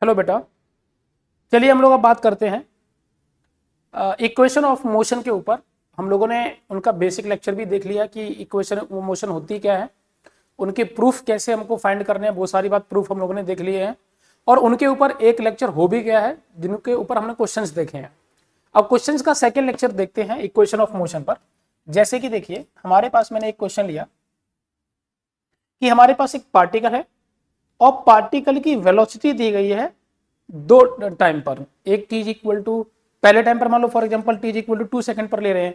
Hello बेटा, चलिए हम लोग अब बात करते हैं इक्वेशन ऑफ मोशन के ऊपर। हम लोगों ने उनका बेसिक लेक्चर भी देख लिया कि इक्वेशन ऑफ मोशन होती क्या है, उनके प्रूफ कैसे हमको फाइंड करने हैं, वो सारी बात प्रूफ हम लोगों ने देख लिए हैं। और उनके ऊपर एक लेक्चर हो भी गया है जिनके ऊपर हमने क्वेश्चंस देखे हैं। अब क्वेश्चंस का सेकंड लेक्चर देखते हैं इक्वेशन ऑफ मोशन पर। जैसे कि देखिए, हमारे पास मैंने एक क्वेश्चन लिया कि हमारे पास एक पार्टिकल है और पार्टिकल की वेलोसिटी दी गई है दो टाइम पर। एक t इक्वल टू, पहले टाइम पर मान लो for example t equal to 2 second पर ले रहे हैं,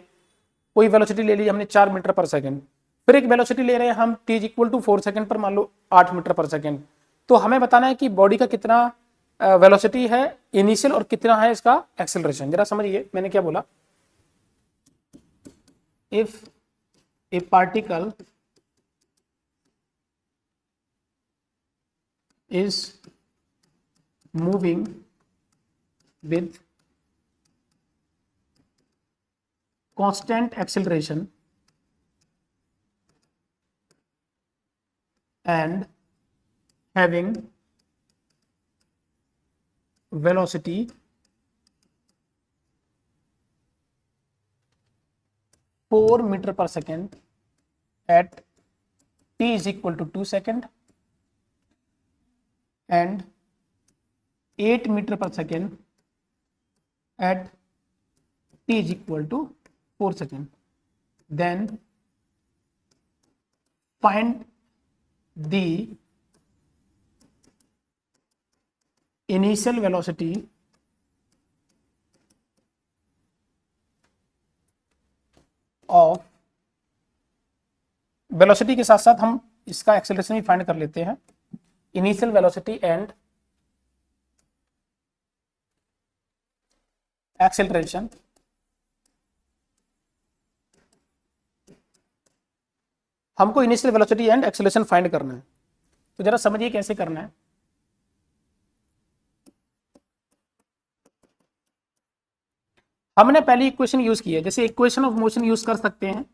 कोई वेलोसिटी ले ली हमने 4 मीटर पर सेकंड। फिर एक वेलोसिटी ले रहे हैं हम t इक्वल टू 4 सेकंड पर, मान लो 8 मीटर पर सेकंड। तो हमें बताना है कि बॉडी का कितना वेलोसिटी है इनिशियल और कितना है इसका एक्सेलरेशन। जरा समझिए मैंने क्या बोला। If A particle is moving with constant acceleration and having velocity (4 meter per second) at t is equal to 2 second and 8 meter per second at t is equal to 4 second. Then find the initial velocity of velocity के साथ साथ हम इसका acceleration भी find कर लेते हैं। Initial velocity and acceleration हमको initial velocity and acceleration find करना है। तो जरा समझिए कैसे करना है। हमने पहली इक्वेशन यूज की है, जैसे इक्वेशन ऑफ मोशन यूज कर सकते हैं।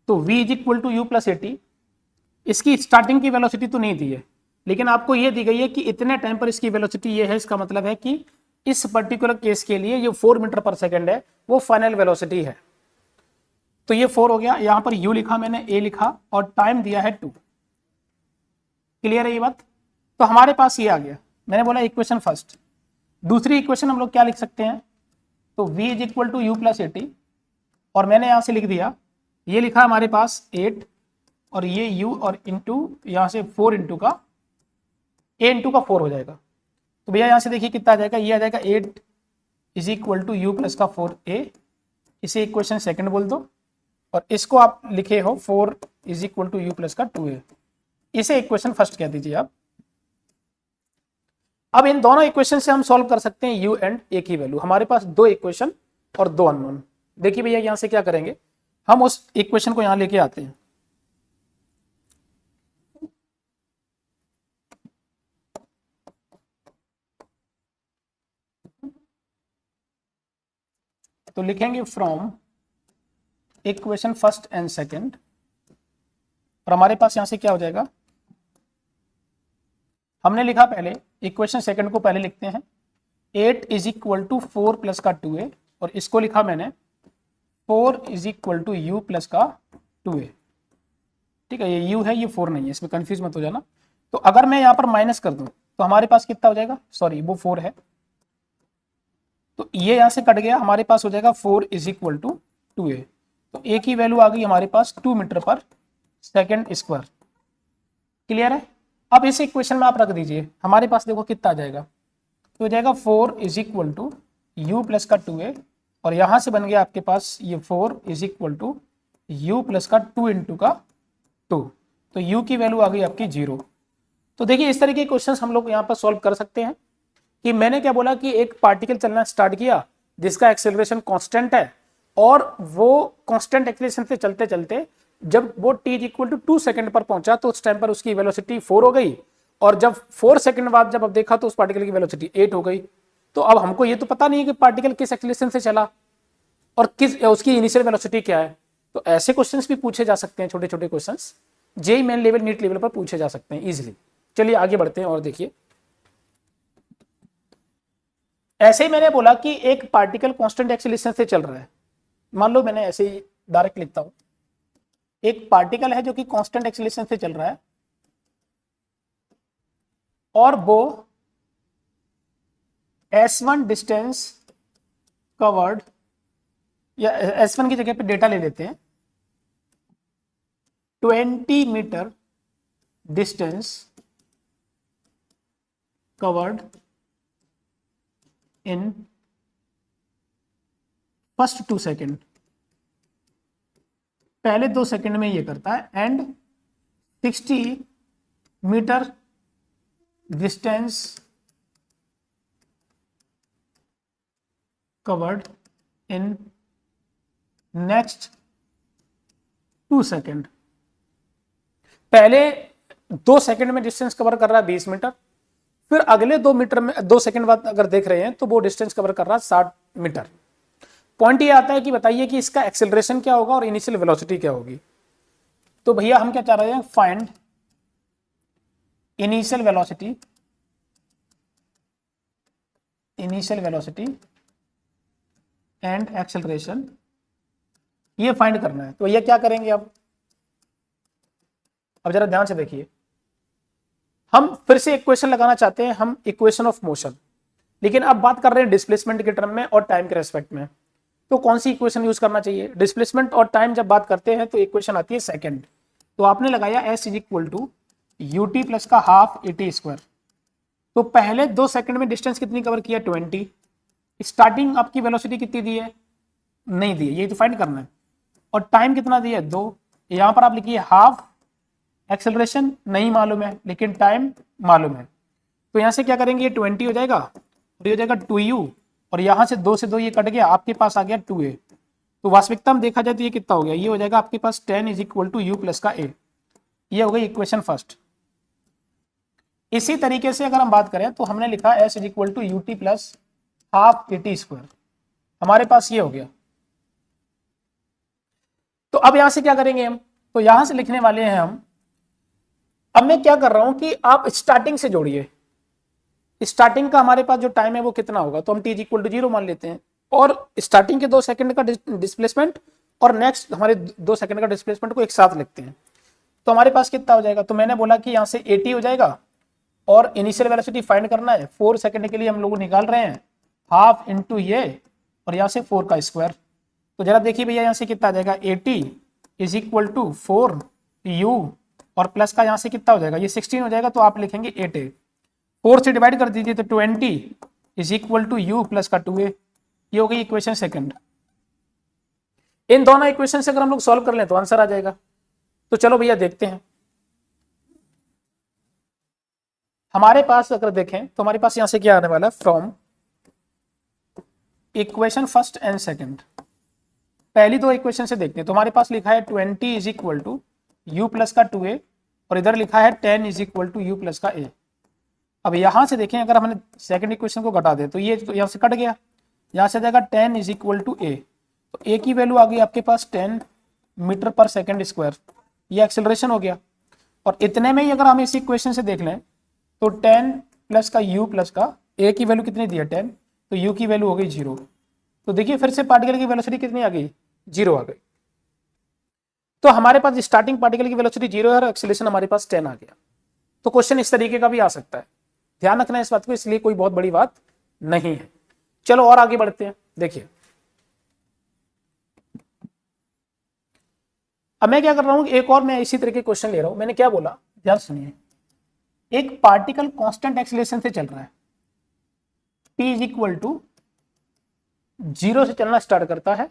तो v is equal to u plus a t, इसकी स्टार्टिंग की वेलोसिटी तो नहीं दी है, लेकिन आपको ये दी गई है कि इतने टाइम पर इसकी वेलोसिटी ये है। इसका मतलब है कि इस पर्टिकुलर केस के लिए ये 4 मीटर पर सेकंड है, वो फाइनल वेलोसिटी है। तो ये 4 हो गया, यहां पर u लिखा मैंने, a लिखा और टाइम दिया है 2। क्लियर है ये बात। तो हमारे पास ये आ गया, मैंने बोला इक्वेशन फर्स्ट। दूसरी इक्वेशन हम लोग क्या लिख सकते हैं, तो v is equal to u plus a t, और मैंने यहां से लिख दिया, ये लिखा हमारे पास 8 और ये u और इंटू यहां से 4 इंटू का a इंटू का 4 हो जाएगा। तो भैया यहां से देखिए कितना आ जाएगा, ये आ जाएगा 8 is equal to u plus का 4a, इसे इक्वेशन सेकंड बोल दो। और इसको आप लिखे हो 4 is equal to u plus का 2a, इसे इक्वेशन फर्स्ट कह दीजिए आप। अब इन दोनों इक्वेशन से हम सॉल्व कर सकते हैं u एंड a की वैल्यू। हमारे पास 2 इक्वेशन और 2 अननोन। देखिए भैया यहां से क्या करेंगे, हम उस इक्वेशन को यहां लेके आते हैं। तो लिखेंगे from equation first and second, और हमारे पास यहां से क्या हो जाएगा, हमने लिखा पहले इक्वेशन सेकंड को पहले लिखते हैं, 8 इज इक्वल टू 4 प्लस का 2a, और इसको लिखा मैंने 4 is equal to u plus का 2a। ठीक है, ये u है, ये 4 नहीं है, इसमें कंफ्यूज मत हो जाना। तो अगर मैं यहाँ पर माइनस कर दूं तो हमारे पास कितना हो जाएगा, सॉरी वो 4 है, तो ये यहां से कट गया, हमारे पास हो जाएगा 4 इज इक्वल टू 2a। तो a की वैल्यू आ गई हमारे पास 2 मीटर पर सेकंड स्क्वायर। क्लियर है। अब इस इक्वेशन में आप रख दीजिए, हमारे पास देखो कितना आ जाएगा, तो हो जाएगा 4 is equal to u plus का 2a, और यहां से बन गया आपके पास ये 4 is equal to u plus का 2 इंटू का 2। तो u की वैल्यू आ गई आपकी 0। तो देखिए इस तरीके के क्वेश्चन हम लोग यहाँ पर सॉल्व कर सकते हैं कि मैंने क्या बोला कि एक पार्टिकल चलना स्टार्ट किया जिसका एक्सेलरेशन कांस्टेंट है, और वो कांस्टेंट एक्सेलरेशन से चलते चलते जब वो t इक्वल टू 2 सेकंड पर पहुंचा तो उस टाइम पर उसकी वेलोसिटी 4 हो गई, और जब 4 सेकंड बाद जब अब देखा तो उस पार्टिकल की वेलोसिटी 8 हो गई। तो अब हमको ये तो पता नहीं है कि पार्टिकल किस एक्सेलरेशन से चला और किस उसकी इनिशियल वेलोसिटी क्या है। तो ऐसे क्वेश्चंस भी पूछे जा सकते हैं, छोटे छोटे questions JEE main level, NEET level पर पूछे जा सकते हैं इजीली। चलिए आगे बढ़ते हैं और देखिए ऐसे ही मैंने बोला कि एक पार्टिकल कांस्टेंट एक्सीलरेशन से चल रहा है, मान लो मैंने ऐसे ही डायरेक्ट लिखता हूं, एक पार्टिकल है जो कि कांस्टेंट एक्सीलरेशन से चल रहा है और वो S1 डिस्टेंस कवर्ड, या S1 की जगह पे डेटा ले लेते हैं, 20 metre distance covered in first 2 second, पहले 2 सेकेंड में ये करता है, and 60 metre distance covered in next 2 second. पहले 2 सेकेंड में डिस्टेंस कवर कर रहा है 20 मीटर, फिर अगले 2 मीटर में 2 सेकेंड बाद अगर देख रहे हैं तो वो डिस्टेंस कवर कर रहा है 60 मीटर। पॉइंट ये आता है कि बताइए कि इसका एक्सेलरेशन क्या होगा और इनिशियल वेलोसिटी क्या होगी। तो भैया हम क्या चाह रहे हैं, find initial velocity and acceleration, ये फाइंड करना है। तो भैया क्या करेंगे, अब जरा ध्यान से देखिए, हम फिर से इक्वेशन लगाना चाहते हैं, हम इक्वेशन ऑफ मोशन, लेकिन अब बात कर रहे हैं डिस्प्लेसमेंट के टर्म में और टाइम के रेस्पेक्ट में। तो कौन सी इक्वेशन यूज करना चाहिए, डिस्प्लेसमेंट और टाइम जब बात करते हैं तो इक्वेशन आती है सेकंड। तो आपने लगाया S is equal to ut plus का हाफ at स्क्वायर। तो पहले 2 सेकंड में डिस्टेंस कितनी कवर किया, 20। स्टार्टिंग आपकी वेलोसिटी कितनी दी है, नहीं दी है, ये तो फाइंड करना है। और टाइम कितना दिया है, 2। यहां पर आप लिखिए हाफ, एक्सेलरेशन नहीं मालूम है लेकिन टाइम मालूम है। तो यहां से क्या करेंगे, ये 20 हो जाएगा और ये हो जाएगा 2u, और यहां से 2 से 2 ये कट गया, आपके पास आ गया 2a। तो वास्तविकता में देखा जाए तो ये कितना हो गया, ये हो जाएगा आपके पास 10 is equal to u plus का a। ये हो गई इक्वेशन फर्स्ट। इसी तरीके से अगर हम बात करें तो हमने लिखा s is equal to ut plus half at square, हमारे पास ये हो गया। तो अब यहां से क्या करेंगे हम, तो यहां से लिखने वाले हैं हम, अब मैं क्या कर रहा हूं कि आप स्टार्टिंग से जोड़िए, स्टार्टिंग का हमारे पास जो टाइम है वो कितना होगा, तो हम t इक्वल टू 0 मान लेते हैं, और स्टार्टिंग के 2 सेकंड का डिस्प्लेसमेंट और नेक्स्ट हमारे 2 सेकंड का डिस्प्लेसमेंट को एक साथ लिखते हैं। तो हमारे पास कितना हो जाएगा, तो मैंने बोला कि यहाँ से 80 हो जाएगा, और इनिशियल वेलोसिटी फाइंड करना है, 4 सेकंड के लिए हम लोग निकाल रहे हैं, हाफ इंटू ये और यहाँ से 4 का स्क्वायर। तो जरा देखिए भैया यहाँ से कितना आ जाएगा, 80 इज इक्वल टू 4u और प्लस का यहाँ से कितना हो जाएगा, ये 16 हो जाएगा, तो आप लिखेंगे 8a। 4 से डिवाइड कर दीजिए तो 20 is equal to u plus का 2a। ये हो गई इक्वेशन सेकंड। इन दोनों इक्वेशन से अगर हम लोग सॉल्व कर लें तो आंसर आ जाएगा। तो चलो भैया देखते हैं, हमारे पास अगर देखें तो हमारे पास यहां से क्या आने वाला है, from equation first and second, पहली 2 इक्वेशन से देखते हैं। तो हमारे पास लिखा है 20 is equal to u plus का 2a, और इधर लिखा है 10 is equal to u plus का a। अब यहां से देखें, अगर हमने सेकंड इक्वेशन को घटा दे तो ये तो यहां से कट गया, यहां से जाएगा 10 इज इक्वल टू a, तो a की वैल्यू आ गई आपके पास 10 मीटर पर सेकंड स्क्वायर, ये एक्सेलरेशन हो गया। और इतने में ही अगर हम इस इक्वेशन से देख लें तो 10 प्लस का u प्लस का a की वैल्यू कितनी दी है, 10, तो u की वैल्यू हो गई 0। तो देखिए फिर से पार्टिकल की वेलोसिटी कितनी आ गई, 0 आ गई। तो हमारे पास स्टार्टिंग पार्टिकल की वेलोसिटी 0 है और एक्सेलरेशन हमारे पास 10 आ गया। तो क्वेश्चन इस तरीके का भी आ सकता है, ध्यान रखना है इस बात को, इसलिए कोई बहुत बड़ी बात नहीं है। चलो और आगे बढ़ते हैं, देखिए अब मैं क्या कर रहा हूं, एक और मैं इसी तरह के क्वेश्चन ले रहा हूं। मैंने क्या बोला, ध्यान सुनिए, एक पार्टिकल कांस्टेंट एक्सेलरेशन से चल रहा है, t इज इक्वल टू 0 से चलना स्टार्ट करता है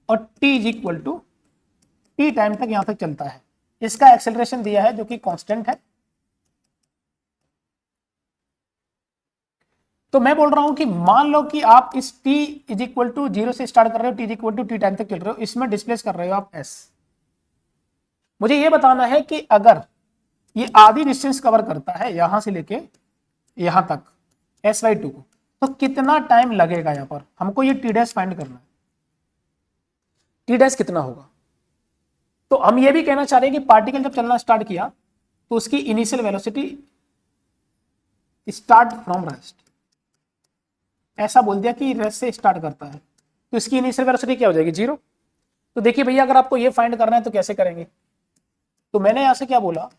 और t is equal to t time तक यहां तक चलता है। इसका एक्सेलरेशन दिया है जो कि कांस्टेंट है। तो मैं बोल रहा हूं कि मान लो कि आप इस t इज इक्वल टू 0 से स्टार्ट कर रहे हो, t is equal to t time तक चल रहे हो, इसमें डिस्प्लेस कर रहे हो आप s। मुझे यह बताना है कि अगर ये आधी डिस्टेंस कवर करता है यहां से लेके यहां तक s/2 को, तो कितना टाइम लगेगा, यहां पर हमको ये t डैश फाइंड करना है, t डैश कितना होगा। तो हम ये भी कहना चाह रहे हैं कि पार्टिकल जब चलना स्टार्ट किया तो उसकी initial velocity start from rest, ऐसा बोल दिया कि रेस्ट से स्टार्ट करता है, तो इसकी इनिशियल वेलोसिटी क्या हो जाएगी, 0। तो देखिए भैया अगर आपको ये फाइंड करना है तो कैसे करेंगे, तो मैंने यहाँ से क्या बोला,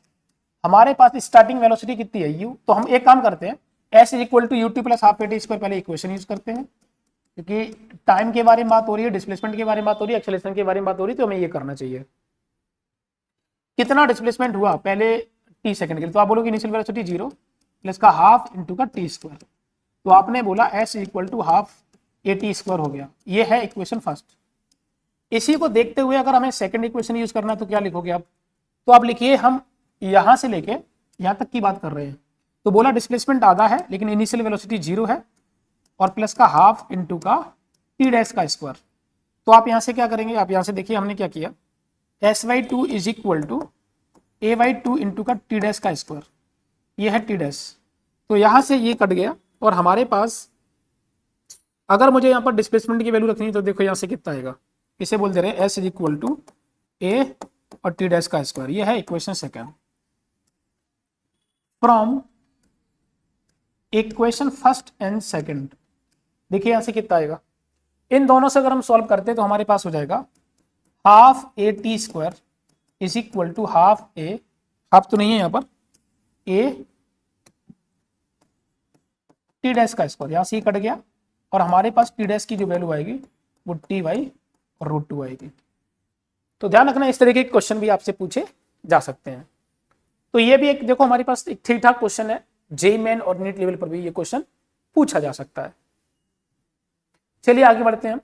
हमारे पास स्टार्टिंग वेलोसिटी कितनी है u, तो हम एक काम करते हैं s is equal to ut plus half at square पहले इक्वेशन यूज करते हैं, क्योंकि टाइम के बारे में बात हो रही है, डिस्प्लेसमेंट के बारे में बात हो रही है, एक्सेलरेशन के बारे में बात हो रही है, तो हमें ये करना चाहिए। कितना डिस्प्लेसमेंट हुआ पहले t सेकंड के लिए, तो आप बोलोगे इनिशियल वेलोसिटी 0 प्लस का हाफ इंटू का t स्क्वायर, तो आपने बोला s equal to half at square हो गया, ये है इक्वेशन फर्स्ट। इसी को देखते हुए अगर हमें सेकंड इक्वेशन यूज करना है तो क्या लिखोगे आप, तो आप लिखिए हम यहां से लेके यहां तक की बात कर रहे हैं, तो बोला डिस्प्लेसमेंट आधा है लेकिन इनिशियल वेलोसिटी 0 है और प्लस का हाफ इंटू का टी डैश का स्क्वायर, तो आप यहां से क्या करेंगे, आप यहां से देखिए हमने क्या किया, sy2 is equal to ay2 into का टी डैश का स्क्वायर, ये है टी डैश, तो यहां से ये कट गया और हमारे पास अगर मुझे यहाँ पर डिस्प्लेसमेंट की वैल्यू रखनी है तो देखो यहाँ से कितना आएगा, इसे बोल दे रहे हैं s is equal to a और टी डैश का स्क्वायर, ये है equation second. From equation first and second, देखिए यहां से कितना आएगा, इन दोनों से अगर हम सॉल्व करते हैं तो हमारे पास हो जाएगा half a t square is equal to half a, half तो नहीं है यहां पर, ए टी डैश का स्क्वायर, यहां से ही कट गया और हमारे पास टी डैश की जो वैल्यू आएगी वो टी वाई और रूट 2 आएगी। तो ध्यान रखना इस तरीके के क्वेश्चन भी आपसे पूछे जा सकते हैं। तो ये भी एक देखो हमारे पास एक ठीक ठाक क्वेश्चन है, जेईई मेन और नीट लेवल पर भी ये क्वेश्चन पूछा जा सकता है। चलिए आगे बढ़ते हैं।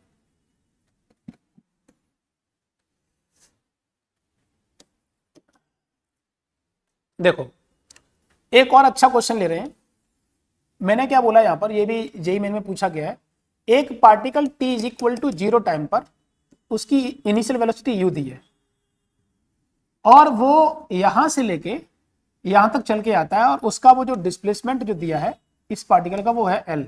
देखो एक और अच्छा क्वेश्चन ले रहे हैं, मैंने क्या बोला यहां पर, ये भी जेईई मेन में पूछा गया है, एक particle t is equal to 0 time पर उसकी इनिशियल वेलोसिटी u दी है और वो यहां से लेके यहां तक चल के आता है और उसका वो जो डिस्प्लेसमेंट जो दिया है इस पार्टिकल का वो है l,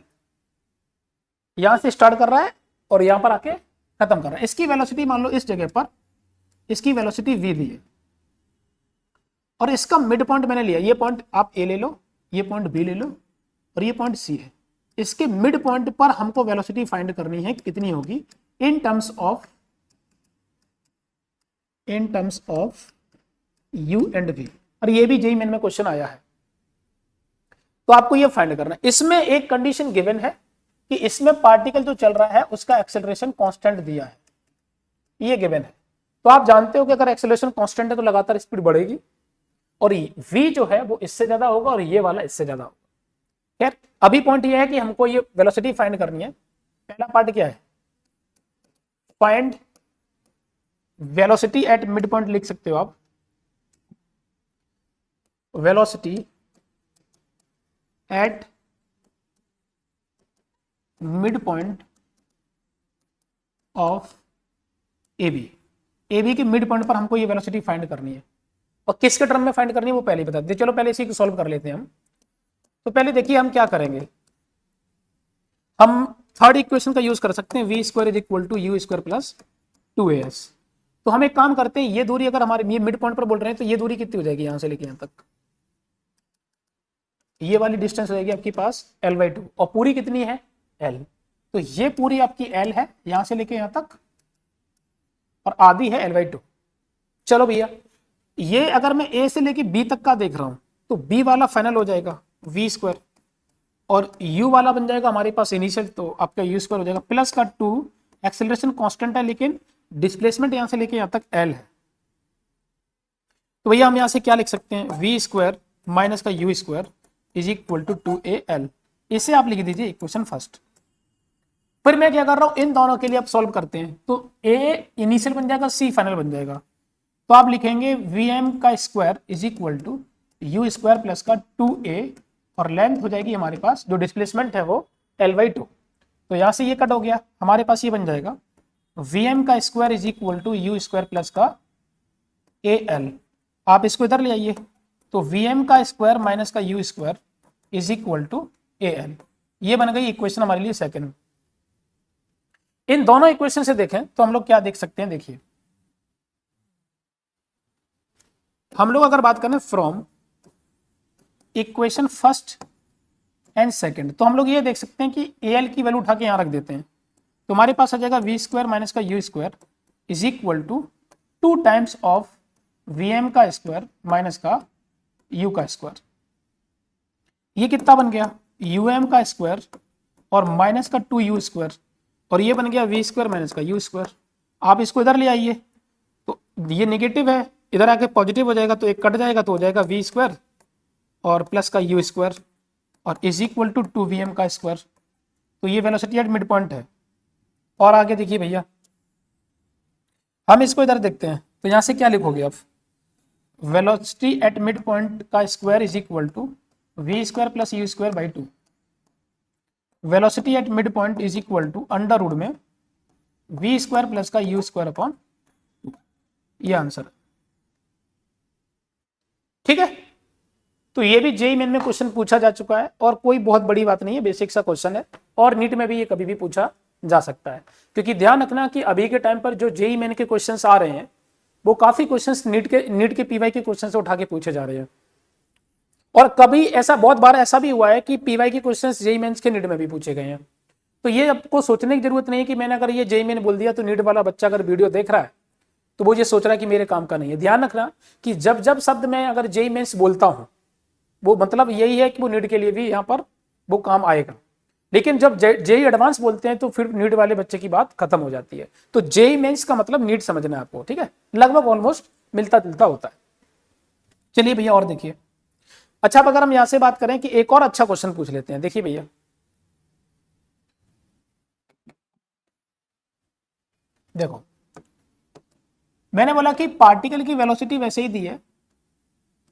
यहां से स्टार्ट कर रहा है और यहां पर आके खत्म कर रहा है। इसकी वेलोसिटी मान लो इस जगह पर इसकी वेलोसिटी v दी है और इसका मिड पॉइंट मैंने लिया, ये पॉइंट आप a ले लो, ये पॉइंट b ले लो और ये पॉइंट c है। इसके मिड पॉइंट पर हमको वेलोसिटी फाइंड करनी है, कितनी होगी in terms of u and v, और ये भी जेईई मेन में क्वेश्चन आया है, तो आपको ये फाइंड करना है। इसमें एक कंडीशन गिवन है कि इसमें पार्टिकल जो चल रहा है उसका एक्सेलरेशन कांस्टेंट दिया है, ये गिवन है। तो आप जानते हो कि अगर एक्सेलरेशन कांस्टेंट है तो लगातार स्पीड बढ़ेगी और v जो है वो इससे ज्यादा होगा और ये वाला इससे ज्यादा होगा। खैर अभी पॉइंट ये है कि हमको ये वेलोसिटी फाइंड करनी है। पहला पार्ट क्या है, find velocity at mid point, लिख सकते हो आप velocity at mid point of AB, AB के मिड पॉइंट पर हमको ये वेलोसिटी फाइंड करनी है और किसके टर्म में फाइंड करनी है वो पहले बता दे। चलो पहले इसी को सॉल्व कर लेते हैं हम। तो पहले देखिए हम क्या करेंगे, हम थर्ड इक्वेशन का यूज कर सकते हैं, v square is equal to u square plus 2as। तो हम एक काम करते हैं, ये दूरी अगर हमारे ये मिड पॉइंट पर बोल रहे हैं तो ये दूरी कितनी हो जाएगी यहां से लेके यहां तक, ये वाली डिस्टेंस हो जाएगी आपके पास l/2 और पूरी कितनी है l, तो ये पूरी आपकी l है यहां से लेके यहां तक और आधी है l/2। चलो भैया ये अगर मैं a से लेके b तक का देख रहा हूं तो b वाला फाइनल हो जाएगा v स्क्वायर और u वाला बन जाएगा हमारे पास इनिशियल, तो आपका u स्क्वायर हो जाएगा प्लस का 2, एक्सेलरेशन कांस्टेंट है लेकिन डिस्प्लेसमेंट यहां से लेके यहां तक l है। तो भैया हम यहां से क्या लिख सकते हैं, v स्क्वायर माइनस का u square is equal to 2al, इसे आप लिख दीजिए इक्वेशन फर्स्ट। फिर मैं क्या कर रहा हूं, इन दोनों के लिए आप सॉल्व करते हैं, तो a इनिशियल बन जाएगा, c फाइनल बन जाएगा, तो आप लिखेंगे vm का square is equal to u square plus का 2a और लेंथ हो जाएगी हमारे पास जो डिस्प्लेसमेंट है वो l/2, तो यहां से ये कट हो गया, हमारे पास ये बन जाएगा vm का square is equal to u square plus का al। आप इसको इधर ले आइए, तो vm का स्क्वायर माइनस का u square is equal to al, ये बन गई इक्वेशन हमारे लिए सेकंड। इन दोनों इक्वेशन से देखें तो हम लोग क्या देख सकते हैं, देखिए हम लोग अगर बात करें from equation first and second. तो हम लोग ये देख सकते हैं कि ए एल की वैल्यू उठा के यहाँ रख देते हैं, तो हमारे पास आ जाएगा वी स्क्वायर माइनस का u square is equal to 2 times of v m का स्क्वायर माइनस का यू का स्क्वायर। ये कितना बन गया, यू एम का स्क्वायर और माइनस का 2u स्क्वायर, और ये बन गया वी स्क्वायर माइनस का यू स्क्वायर। आप इसको इधर ले आइए, तो ये नेगेटिव है, इधर आके पॉजिटिव हो जाएगा, तो एक कट जाएगा तो हो जाएगा वी स्क्वायर और प्लस का यू स्क्वायर और इज इक्वल टू 2vm का स्क्वायर। तो ये वेलोसिटी एट मिड पॉइंट है। और आगे देखिए भैया, हम इसको इधर देखते हैं, तो यहां से क्या लिखोगे आप, वेलोसिटी एट मिड पॉइंट का square is equal to v square plus u square by 2। Velocity at mid point is equal to under root में वी स्क्वायर प्लस का यू स्क्वायर अपॉन 2। ये आंसर है, ठीक है। तो ये भी जेईई मेन में क्वेश्चन पूछा जा चुका है और कोई बहुत बड़ी बात नहीं है, बेसिक सा क्वेश्चन है, और नीट में भी ये कभी भी पूछा जा सकता है। क्योंकि ध्यान रखना कि अभी के टाइम पर जो जेईई मेन के क्वेश्चंस आ रहे हैं वो काफी क्वेश्चंस नीट के पीवाई के क्वेश्चन से उठा के पूछे जा रहे हैं। और कभी ऐसा बहुत बार ऐसा भी हुआ है कि पीवाई के क्वेश्चंस जेईई मेंस के नीट में भी पूछे गए हैं। तो ये आपको सोचने की जरूरत नहीं है कि मैंने अगर ये जेईई मेन बोल दिया तो नीट वाला बच्चा अगर वीडियो देख रहा है तो वो ये सोच रहा है कि मेरे काम का नहीं है। ध्यान रखना कि जब जब शब्द मैं अगर जेईई मेंस बोलता हूं वो मतलब यही है कि वो नीट के लिए भी यहाँ पर वो काम आएगा। लेकिन जब जेईई एडवांस बोलते हैं तो फिर नीट वाले बच्चे की बात खत्म हो जाती है। तो जेईई मेंस का मतलब नीट समझना है आपको, ठीक है, लगभग ऑलमोस्ट मिलता जुलता होता है। चलिए भैया और देखिए, अच्छा अब अगर हम यहां से बात करें कि एक और अच्छा क्वेश्चन पूछ लेते हैं। देखिए भैया, देखो मैंने बोला कि पार्टिकल की वेलोसिटी वैसे ही दी है,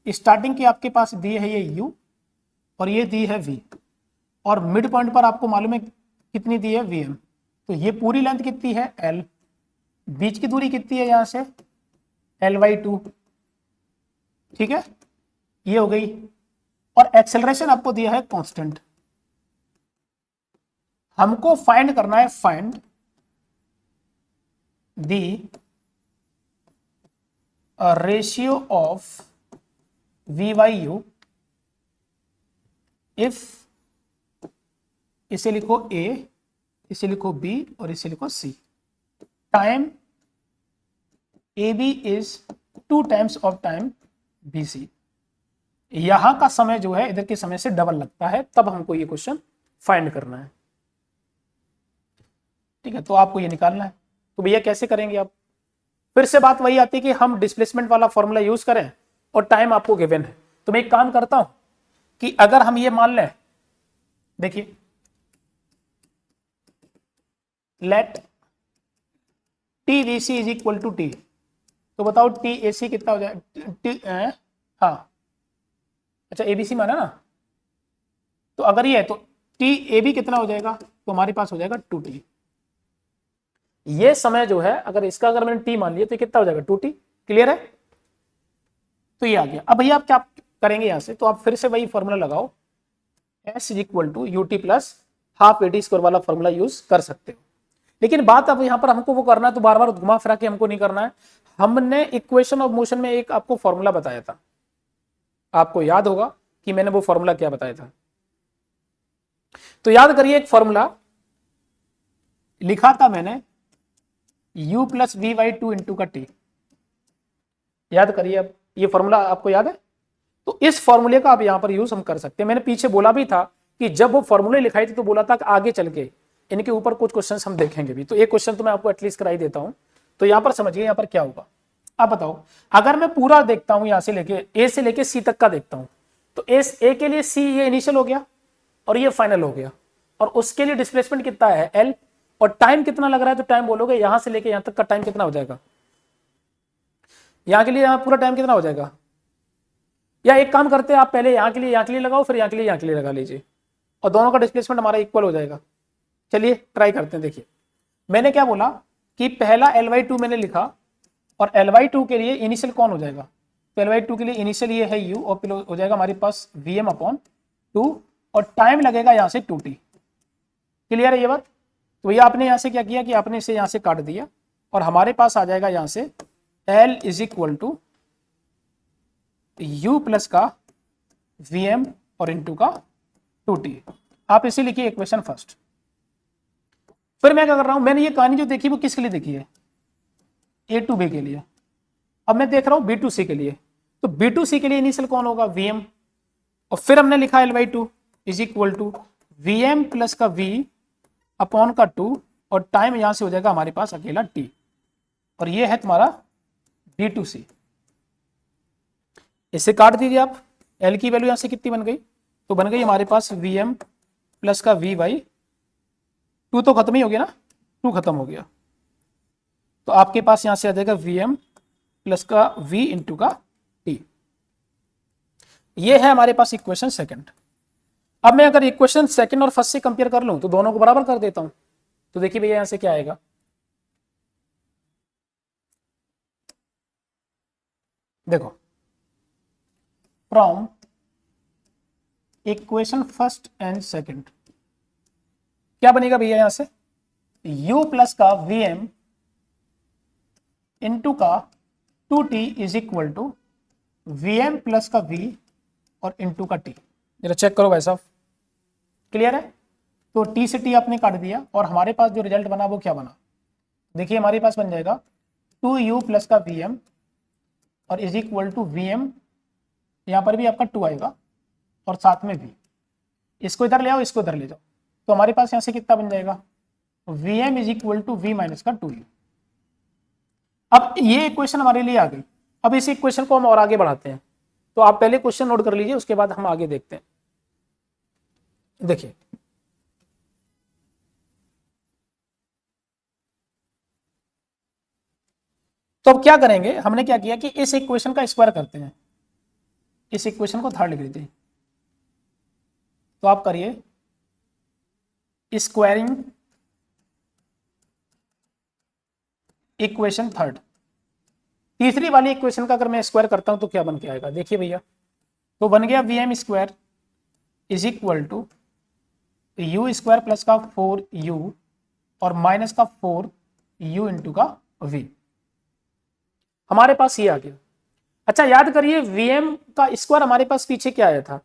स्टार्टिंग की आपके पास दी है ये u और ये दी है v, और मिड पॉइंट पर आपको मालूम है कितनी दी है vm। तो ये पूरी लेंथ कितनी है l, बीच की दूरी कितनी है यहां से l/2, ठीक है, ये हो गई। और एक्सेलरेशन आपको दिया है कांस्टेंट। हमको फाइंड करना है, find the ratio of v/u if, इसे लिखो a, इसे लिखो b और इसे लिखो c, time ab is 2 times of time bc। यहां का समय जो है इधर के समय से डबल लगता है, तब हमको ये क्वेश्चन फाइंड करना है, ठीक है। तो आपको ये निकालना है। तो भैया कैसे करेंगे आप, फिर से बात वही आती है कि हम डिस्प्लेसमेंट वाला फॉर्मूला यूज करें और टाइम आपको गिवन है। तो मैं एक काम करता हूं कि अगर हम ये मान लें, देखिए let t v c is equal to t, तो बताओ टी ए सी कितना हो जाए, टी हाँ अच्छा ए बी सी माना ना, तो अगर ये है तो टी ए बी कितना हो जाएगा, तो हमारे पास हो जाएगा 2t। ये समय जो है अगर इसका अगर मैंने टी मान लिया तो कितना हो जाएगा 2t। क्लियर है, तो ये आ गया। अब भैया आप क्या करेंगे यहां से, तो आप फिर से वही फॉर्मूला लगाओ, s is equal to u t plus half a t square वाला फॉर्मूला यूज कर सकते हो। लेकिन बात अब यहां पर हमको वो करना है तो बार बार घुमा फिरा के हमको नहीं करना है। हमने इक्वेशन ऑफ मोशन में एक आपको फॉर्मूला बताया था, आपको याद होगा कि मैंने वो फॉर्मूला क्या बताया था। तो याद करिए, एक फॉर्मूला लिखा था मैंने u plus v by 2 into का टी, याद करिए। अब ये फॉर्मूला आपको याद है, तो इस फॉर्मूले का आप यहां पर यूज हम कर सकते हैं। मैंने पीछे बोला भी था कि जब वो फॉर्मूले लिखाई थी तो बोला था कि आगे चल के इनके ऊपर कुछ क्वेश्चंस हम देखेंगे भी। तो एक क्वेश्चन तो मैं आपको एटलीस्ट कराई देता हूं, तो यहां पर समझिए यहां पर क्या होगा। आप बताओ, अगर मैं पूरा देखता हूं यहां से लेके ए से लेके सी तक का देखता हूं, तो ए के लिए सी ये इनिशियल हो गया और ये फाइनल हो गया, और उसके लिए डिस्प्लेसमेंट कितना है एल, और टाइम कितना लग रहा है, तो टाइम बोलोगे यहां से लेके यहां तक का टाइम कितना हो जाएगा, यहां के लिए यहां पूरा टाइम कितना हो जाएगा। या एक काम करते हैं, आप पहले यहां के लिए लगाओ, फिर यहां के लिए लगा लीजिए, और दोनों का डिस्प्लेसमेंट हमारा इक्वल हो जाएगा। चलिए ट्राई करते हैं। देखिए मैंने क्या बोला कि पहला L/2 मैंने लिखा, और L/2 के लिए इनिशियल कौन हो जाएगा, तो L/2 के लिए इनिशियल ये है u, और फिर हो जाएगा हमारे पास Vm/2, और टाइम लगेगा यहां से 2t। क्लियर है ये बात। तो ये आपने यहां से क्या किया कि आपने इसे यहां से काट दिया, और हमारे पास आ जाएगा यहां से L is equal to u plus का Vm और इंटू का 2t। आप इसे लिखिए इक्वेशन फर्स्ट। फिर मैं क्या कर रहा हूं, मैंने ये कहानी जो देखी वो किसके लिए देखी है, ए टू बी के लिए। अब मैं देख रहा हूं बी टू सी के लिए, तो बी टू सी के लिए इनिशियल कौन होगा, वीएम, और फिर हमने लिखा l by two is equal to v m plus का वी अपॉन का 2, और टाइम यहां से हो जाएगा हमारे पास अकेला t, और ये है तुम्हारा बी टू सी। इसे काट दीजिए आप, एल की वैल्यू यहां से कितनी बन गई, तो बन गई हमारे पास वी एम प्लस का वी वाई, 2 तो खत्म ही हो गया ना, 2 खत्म हो गया, तो आपके पास यहां से आ जाएगा वी एम प्लस का v इंटू का t। ये है हमारे पास इक्वेशन सेकंड। अब मैं अगर इक्वेशन सेकंड और फर्स्ट से कंपेयर कर लूं तो दोनों को बराबर कर देता हूं, तो देखिए भैया यहां से क्या आएगा, देखो from equation first and second क्या बनेगा भैया, यहां से u प्लस का वी एम इंटू का 2t is equal to v m plus का v और इंटू का t। जरा चेक करो भाई साहब, क्लियर है। तो t से t आपने काट दिया और हमारे पास जो रिजल्ट बना वो क्या बना, देखिए हमारे पास बन जाएगा 2u प्लस का वी एम और is equal to v m, यहाँ पर भी आपका 2 आएगा और साथ में v, इसको इधर ले आओ, इसको इधर ले जाओ, तो हमारे पास यहाँ से कितना बन जाएगा, v m is equal to v minus का 2u। अब ये इक्वेशन हमारे लिए आ गई। अब इस इक्वेशन को हम और आगे बढ़ाते हैं, तो आप पहले क्वेश्चन नोट कर लीजिए, उसके बाद हम आगे देखते हैं। देखिए तो अब क्या करेंगे, हमने क्या किया कि इस इक्वेशन का स्क्वायर करते हैं, इस इक्वेशन को थर्ड लिख लीजिए, तो आप करिए स्क्वायरिंग इक्वेशन थर्ड। तीसरी वाली इक्वेशन का अगर मैं स्क्वायर करता हूं तो क्या बन के आएगा, देखिए भैया, तो बन गया v m square is equal to u square plus का 4u और माइनस का 4u इंटू का v, हमारे पास ये आ गया। अच्छा याद करिए Vm का स्क्वायर हमारे पास पीछे क्या आया था,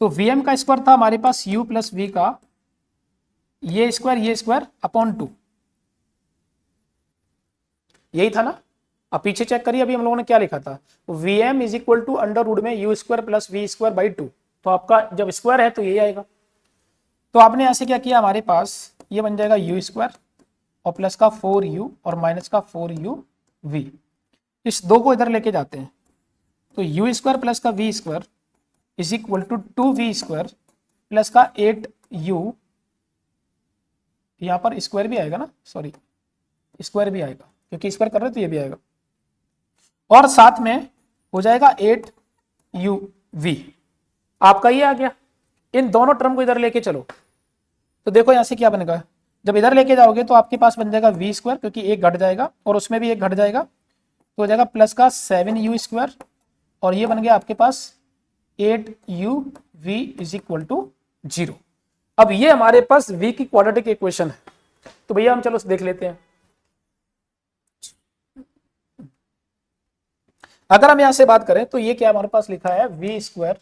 तो Vm का स्क्वायर था हमारे पास u प्लस v का ये स्क्वायर अपॉन 2, यही था ना। अब पीछे चेक करिए, अभी हम लोगों ने क्या लिखा था, Vm is equal to under root में u square plus v square by 2, तो आपका जब स्क्वायर है तो यही आएगा। तो आपने ऐसे क्या किया, हमारे पास ये बन जाएगा u स्क्वायर और प्लस का 4u और माइनस का 4uv, इस दो को इधर लेके जाते हैं, तो u स्क्वायर प्लस का v square is equal to 2v square plus का 8u, यहाँ पर स्क्वायर भी आएगा ना, सॉरी स्क्वायर भी आएगा क्योंकि स्क्वायर कर रहे हैं तो ये भी आएगा, और साथ में हो जाएगा 8uv, आपका ये आ गया। इन दोनों टर्म को इधर लेके चलो, तो देखो यहां से क्या बनेगा, जब इधर लेके जाओगे तो आपके पास बन जाएगा v स्क्वायर, क्योंकि एक घट जाएगा और उसमें भी एक घट जाएगा, तो हो जाएगा प्लस का 7u स्क्वायर, और ये बन गया आपके पास 8uv इज इक्वल टू 0। अब ये हमारे पास v की क्वाड्रेटिक इक्वेशन है, तो भैया हम चलो देख लेते हैं। अगर हम यहां से बात करें तो ये क्या हमारे पास लिखा है, v स्क्वायर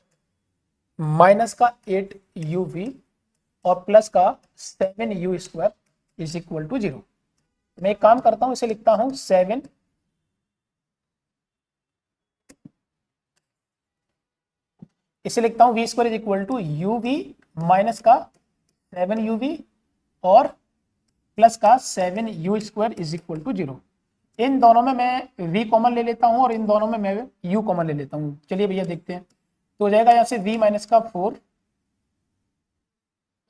माइनस का 8uv और प्लस का 7u square is equal to 0। मैं एक काम करता हूं, इसे लिखता हूं 7, इसे लिखता हूं v square is equal to uv minus का 7uv और प्लस का 7u square is equal to 0। इन दोनों में मैं v कॉमन ले लेता हूं और इन दोनों में मैं u कॉमन ले लेता हूं। चलिए भैया देखते हैं, तो हो जाएगा यहां से v माइनस का 4,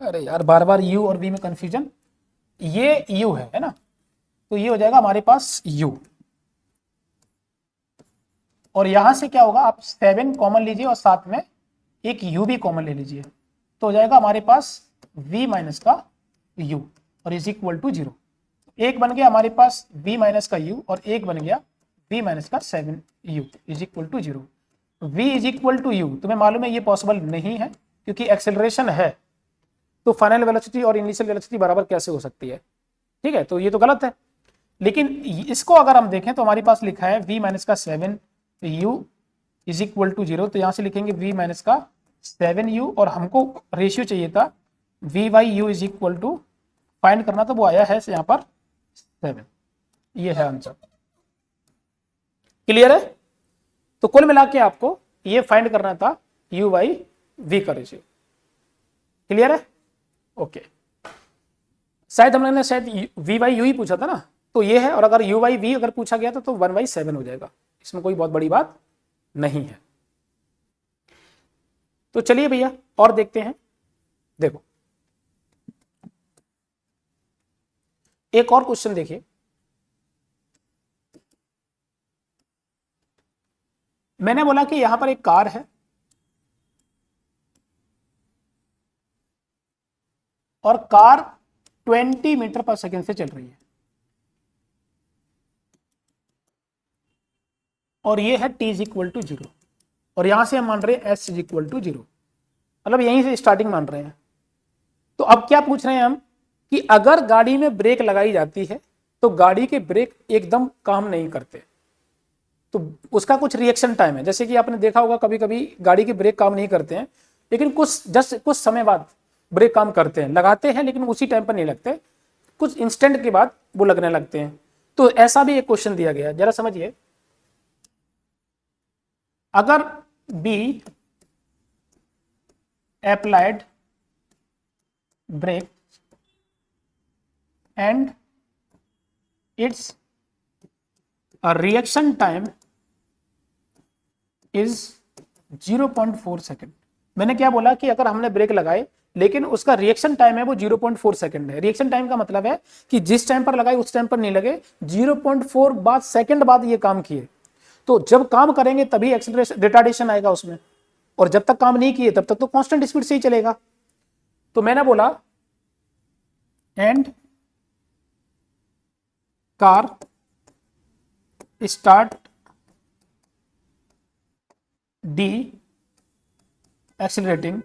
अरे यार बार बार u और v में कंफ्यूजन, ये u है ना, तो ये हो जाएगा हमारे पास u, और यहां से क्या होगा, आप 7 कॉमन लीजिए और साथ में एक u भी कॉमन ले लीजिए, तो हो जाएगा हमारे पास v माइनस का u और इज इक्वल टू 0। एक बन गया हमारे पास v माइनस का u और एक बन गया v माइनस का 7u is equal to 0। v is equal to u तुम्हें मालूम है ये पॉसिबल नहीं है, क्योंकि एक्सेलरेशन है तो फाइनल वेलोसिटी और इनिशियल वेलोसिटी बराबर कैसे हो सकती है, ठीक है, तो ये तो गलत है। लेकिन इसको अगर हम देखें तो हमारे पास लिखा है v माइनस का 7u इज इक्वल टू 0, तो यहां से लिखेंगे v माइनस का 7u और हमको रेशियो चाहिए था v by u is equal to find करना, तो वो आया है यहाँ पर 7। ये है आंसर। क्लियर है? तो कुल मिला के आपको ये फाइंड करना था u बाई वी का रेशियो। क्लियर है? ओके। शायद हमने शायद v बाई यू ही पूछा था ना, तो ये है। और अगर u बाई वी अगर पूछा गया था तो 1/7 हो जाएगा, इसमें कोई बहुत बड़ी बात नहीं है। तो चलिए भैया और देखते हैं। देखो एक और क्वेश्चन देखिए। मैंने बोला कि यहां पर एक कार है और कार 20 मीटर पर सेकेंड से चल रही है और ये है t इज इक्वल टू 0 और यहां से हम मान रहे हैं s इज इक्वल टू 0, मतलब यहीं से स्टार्टिंग मान रहे हैं। तो अब क्या पूछ रहे हैं हम कि अगर गाड़ी में ब्रेक लगाई जाती है तो गाड़ी के ब्रेक एकदम काम नहीं करते, तो उसका कुछ रिएक्शन टाइम है। जैसे कि आपने देखा होगा कभी कभी गाड़ी के ब्रेक काम नहीं करते हैं, लेकिन कुछ समय बाद ब्रेक काम करते हैं, लगाते हैं लेकिन उसी टाइम पर नहीं लगते, कुछ इंस्टेंट के बाद वो लगने लगते हैं। तो ऐसा भी एक क्वेश्चन दिया गया, जरा समझिए। अगर b applied brake and its reaction time is 0.4 second. मैंने क्या बोला कि अगर हमने ब्रेक लगाए लेकिन उसका रिएक्शन टाइम है वो 0.4 सेकेंड है। रिएक्शन टाइम का मतलब है कि जिस टाइम पर लगाए उस टाइम पर नहीं लगे, 0.4 बाद सेकेंड बाद ये काम किए। तो जब काम करेंगे तभी एक्सीलरेशन रिटार्डेशन आएगा उसमें, और जब तक काम नहीं किए तब तक तो कांस्टेंट स्पीड से ही चलेगा। तो मैंने बोला and car started accelerating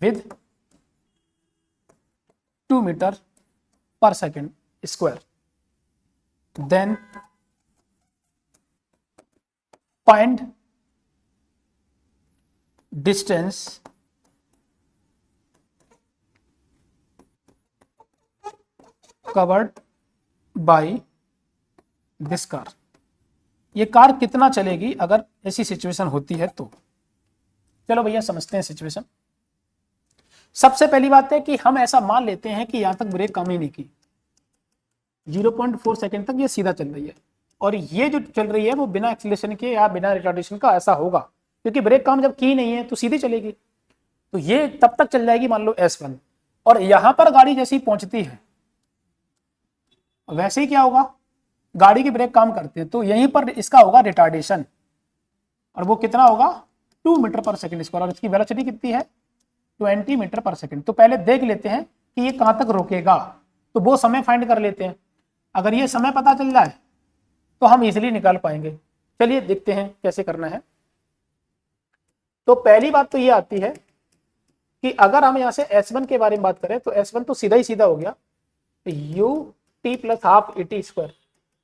with 2 metre per second square, then find distance covered by this car। ये कार कितना चलेगी अगर ऐसी सिचुएशन होती है तो। चलो भैया समझते हैं सिचुएशन। सबसे पहली बात है कि हम ऐसा मान लेते हैं कि यहां तक ब्रेक काम ही नहीं की, 0.4 सेकेंड तक ये सीधा चल रही है और ये जो चल रही है वो बिना एक्सीलरेशन के या बिना रिटार्डेशन का ऐसा होगा, क्योंकि ब्रेक काम जब की नहीं है तो सीधी चलेगी। तो ये तब तक चल जाएगी मान लो S1, और यहां पर गाड़ी जैसी पहुंचती है वैसे ही क्या होगा, गाड़ी के ब्रेक काम करते हैं तो यहीं पर इसका होगा रिटार्डेशन, और वो कितना होगा 2 मीटर पर सेकेंड स्क्वायर, और इसकी वेलोसिटी कितनी है 20 मीटर पर सेकेंड। तो पहले देख लेते हैं कि ये कहां तक रोकेगा, तो वो समय फाइंड कर लेते हैं। अगर ये समय पता चल जाए तो हम इजीली निकाल पाएंगे। चलिए देखते हैं कैसे करना है। तो पहली बात तो ये आती है कि अगर हम यहां से S1 के बारे में बात करें तो S1 तो सीधा ही सीधा हो गया, ut plus half at square.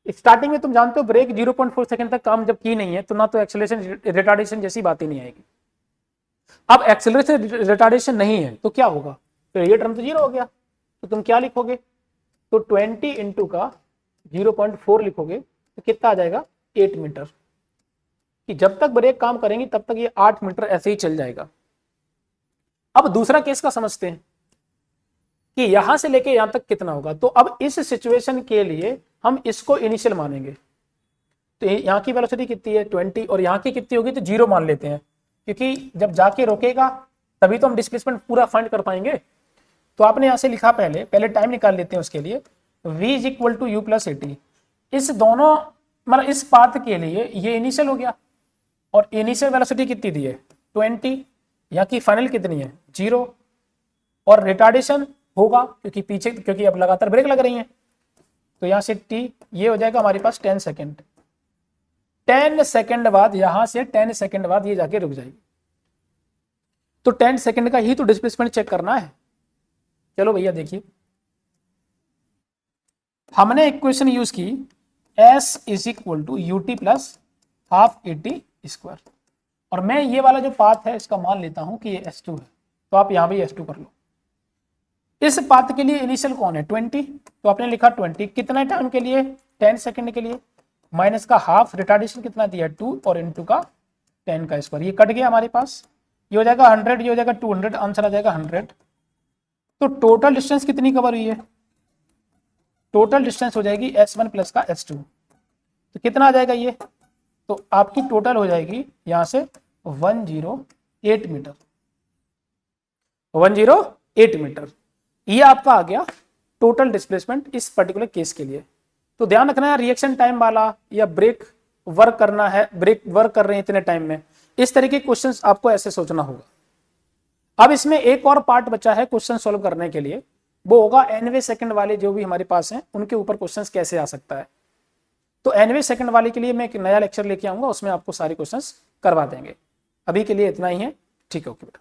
Starting में तुम जानते हो ब्रेक 0.4 सेकंड तक काम जब की नहीं है तो ना तो एक्सेलरेशन रिटार्डेशन जैसी बात ही नहीं आएगी। अब एक्सेलरेशन रिटार्डेशन नहीं है तो क्या होगा, तो ये टर्म तो 0 हो गया। तो तुम क्या लिखोगे, तो 20 इंटू का 0.4 लिखोगे तो कितना आ जाएगा 8 मीटर, कि जब तक ब्रेक काम करेंगी तब तक ये 8 मीटर ऐसे ही चल जाएगा। अब दूसरा केस का समझते हैं कि यहां से लेके यहां तक कितना होगा। तो अब इस सिचुएशन के लिए हम इसको इनिशियल मानेंगे, तो यहां की वेलोसिटी कितनी है 20 और यहां की कितनी होगी तो 0 मान लेते हैं, क्योंकि जब जाके रोकेगा तभी तो हम डिस्प्लेसमेंट पूरा फाइंड कर पाएंगे। तो आपने यहां से लिखा पहले टाइम निकाल लेते हैं उसके लिए, v is equal to u plus a t. इस दोनों मतलब इस पाथ के लिए ये इनिशियल हो गया और इनिशियल वेलोसिटी कितनी दी है 20, यहाँ की फाइनल कितनी है 0, और रिटार्डेशन होगा क्योंकि अब लगातार ब्रेक लग रही हैं, तो यहाँ से t ये हो जाएगा हमारे पास 10 सेकेंड। 10 सेकेंड बाद यहां से 10 सेकेंड बाद ये जाके रुक जाएगी। तो 10 सेकेंड का ही तो डिस्प्लेसमेंट चेक करना है। चलो भैया देखिए, हमने इक्वेशन यूज की s is equal to u t plus half a t square. और मैं ये वाला जो पाथ है इसका मान लेता हूं कि ये s2 है, तो आप यहां भी s2 कर लो। इस पाथ के लिए इनिशियल कौन है 20, तो आपने लिखा 20, कितना टाइम के लिए 10 सेकंड के लिए, माइनस का हाफ, रिटार्डेशन कितना दिया 2 और इनटू का 10 का स्क्वायर, ये कट गया हमारे पास, ये हो जाएगा 100, ये हो जाएगा 200, आंसर आ जाएगा 100। तो टोटल डिस्टेंस कितनी कवर हुई है, टोटल डिस्टेंस हो जाएगी s1 प्लस का s2, तो कितना आ जाएगा ये, तो आपकी टोटल हो जाएगी यहां से 108 मीटर, 108 मीटर। ये आपका आ गया टोटल डिस्प्लेसमेंट इस पर्टिकुलर केस के लिए। तो ध्यान रखना है रिएक्शन टाइम वाला या ब्रेक वर्क करना है, ब्रेक वर्क कर रहे हैं इतने टाइम में, इस तरीके के क्वेश्चंस आपको ऐसे सोचना होगा। अब इसमें एक और पार्ट बचा है क्वेश्चन सॉल्व करने के लिए, वो होगा nवे सेकंड वाले जो भी हमारे पास हैं उनके ऊपर क्वेश्चंस कैसे आ सकता है। तो nवे सेकंड वाले के लिए मैं एक नया लेक्चर लेके आऊंगा, उसमें आपको सारे क्वेश्चंस करवा देंगे। अभी के लिए इतना ही है, ठीक है, ओके बेटा।